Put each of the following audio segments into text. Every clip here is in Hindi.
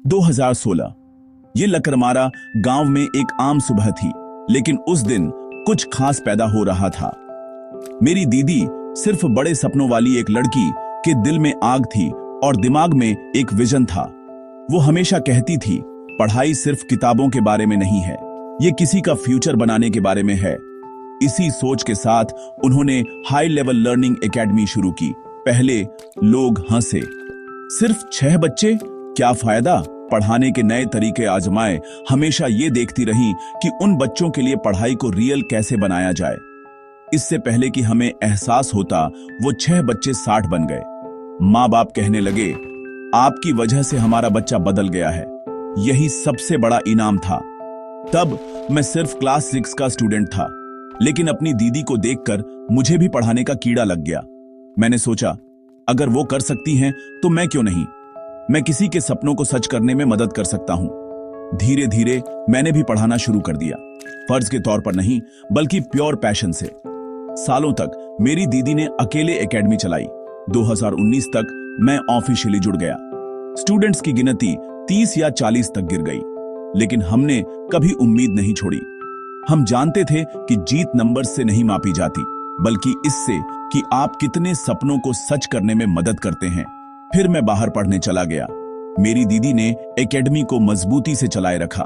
2016। ये लकरमारा गांव में एक आम सुबह थी, लेकिन उस दिन कुछ खास पैदा हो रहा था। मेरी दीदी सिर्फ बड़े सपनों वाली एक लड़की के दिल में आग थी और दिमाग में एक विजन था। वो हमेशा कहती थी, पढ़ाई सिर्फ किताबों के बारे में नहीं है, ये किसी का फ्यूचर बनाने के बारे में है। इसी सोच के साथ उन्होंने हाई लेवल लर्निंग एकेडमी शुरू की। पहले लोग हंसे, सिर्फ 6 बच्चे, क्या फायदा। पढ़ाने के नए तरीके आजमाए। हमेशा ये देखती रही कि उन बच्चों के लिए पढ़ाई को रियल कैसे बनाया जाए। इससे पहले कि हमें एहसास होता, वो 6 बच्चे 60 बन गए। माँ बाप कहने लगे, आपकी वजह से हमारा बच्चा बदल गया है। यही सबसे बड़ा इनाम था। तब मैं सिर्फ क्लास 6 का स्टूडेंट था, लेकिन अपनी दीदी को देखकर मुझे भी पढ़ाने का कीड़ा लग गया। मैंने सोचा, अगर वो कर सकती हैं तो मैं क्यों नहीं। मैं किसी के सपनों को सच करने में मदद कर सकता हूं। धीरे धीरे मैंने भी पढ़ाना शुरू कर दिया, फर्ज के तौर पर नहीं बल्कि प्योर पैशन से। सालों तक मेरी दीदी ने अकेले एकेडमी चलाई। 2019 तक मैं ऑफिशियली जुड़ गया। स्टूडेंट्स की गिनती 30 या 40 तक गिर गई, लेकिन हमने कभी उम्मीद नहीं छोड़ी। हम जानते थे कि जीत नंबर से नहीं मापी जाती, बल्कि इससे कि आप कितने सपनों को सच करने में मदद करते हैं। फिर मैं बाहर पढ़ने चला गया। मेरी दीदी ने एकेडमी को मजबूती से चलाए रखा।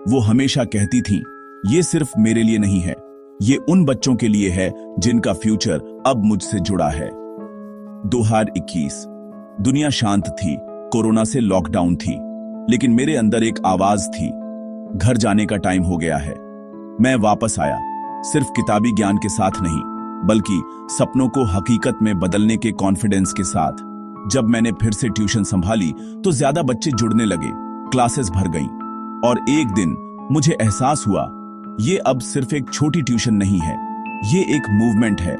वो हमेशा कहती थी, ये सिर्फ मेरे लिए नहीं है, ये उन बच्चों के लिए है जिनका फ्यूचर अब मुझसे जुड़ा है। 2021। दुनिया शांत थी, कोरोना से लॉकडाउन थी, लेकिन मेरे अंदर एक आवाज थी, घर जाने का टाइम हो गया है। मैं वापस आया, सिर्फ किताबी ज्ञान के साथ नहीं, बल्कि सपनों को हकीकत में बदलने के कॉन्फिडेंस के साथ। जब मैंने फिर से ट्यूशन संभाली तो ज्यादा बच्चे जुड़ने लगे, क्लासेस भर गईं, और एक दिन मुझे एहसास हुआ, ये अब सिर्फ एक छोटी ट्यूशन नहीं है, ये एक मूवमेंट है।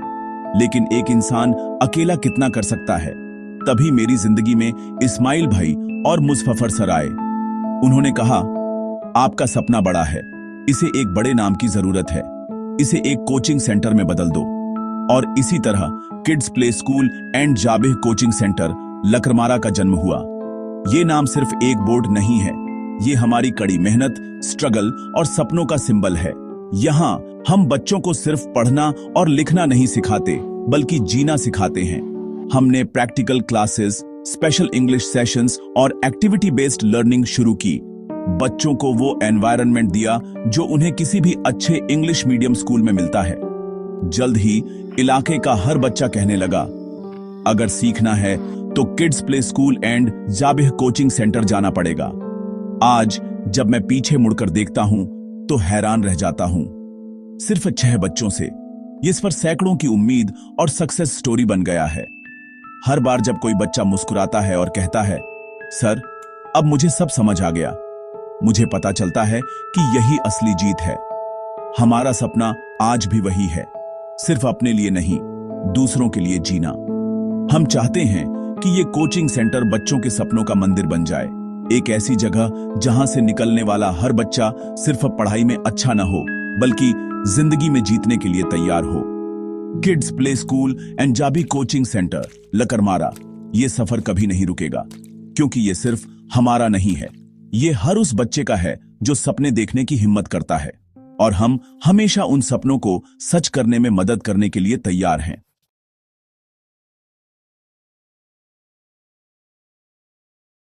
लेकिन एक इंसान अकेला कितना कर सकता है। तभी मेरी जिंदगी में इस्माइल भाई और मुजफ्फर सर आए। उन्होंने कहा, आपका सपना बड़ा है, इसे एक बड़े नाम की जरूरत है, इसे एक कोचिंग सेंटर में बदल दो। और इसी तरह kids play school and Zabih coaching centre Lakarmara का जन्म हुआ। ये नाम सिर्फ एक बोर्ड नहीं है, ये हमारी कड़ी मेहनत, स्ट्रगल और सपनों का सिंबल है। यहाँ हम बच्चों को सिर्फ पढ़ना और लिखना नहीं सिखाते, बल्कि जीना सिखाते हैं। हमने practical classes, special English sessions और एक्टिविटी बेस्ड लर्निंग शुरू की। बच्चों को वो एनवायरनमेंट दिया जो उन्हें किसी भी अच्छे इंग्लिश मीडियम स्कूल में मिलता है। जल्द ही इलाके का हर बच्चा कहने लगा, अगर सीखना है तो kids play school and Zabih coaching centre जाना पड़ेगा। आज जब मैं पीछे मुड़कर देखता हूं तो हैरान रह जाता हूं। सिर्फ 6 बच्चों से इस पर सैकड़ों की उम्मीद और सक्सेस स्टोरी बन गया है। हर बार जब कोई बच्चा मुस्कुराता है और कहता है, सर अब मुझे सब समझ आ गया, मुझे पता चलता है कि यही असली जीत है। हमारा सपना आज भी वही है, सिर्फ अपने लिए नहीं, दूसरों के लिए जीना। हम चाहते हैं कि ये कोचिंग सेंटर बच्चों के सपनों का मंदिर बन जाए, एक ऐसी जगह जहां से निकलने वाला हर बच्चा सिर्फ पढ़ाई में अच्छा न हो, बल्कि जिंदगी में जीतने के लिए तैयार हो। Kids play school and Zabih coaching centre Lakarmara, ये सफर कभी नहीं रुकेगा, क्योंकि ये सिर्फ हमारा नहीं है, ये हर उस बच्चे का है जो सपने देखने की हिम्मत करता है। और हम हमेशा उन सपनों को सच करने में मदद करने के लिए तैयार हैं।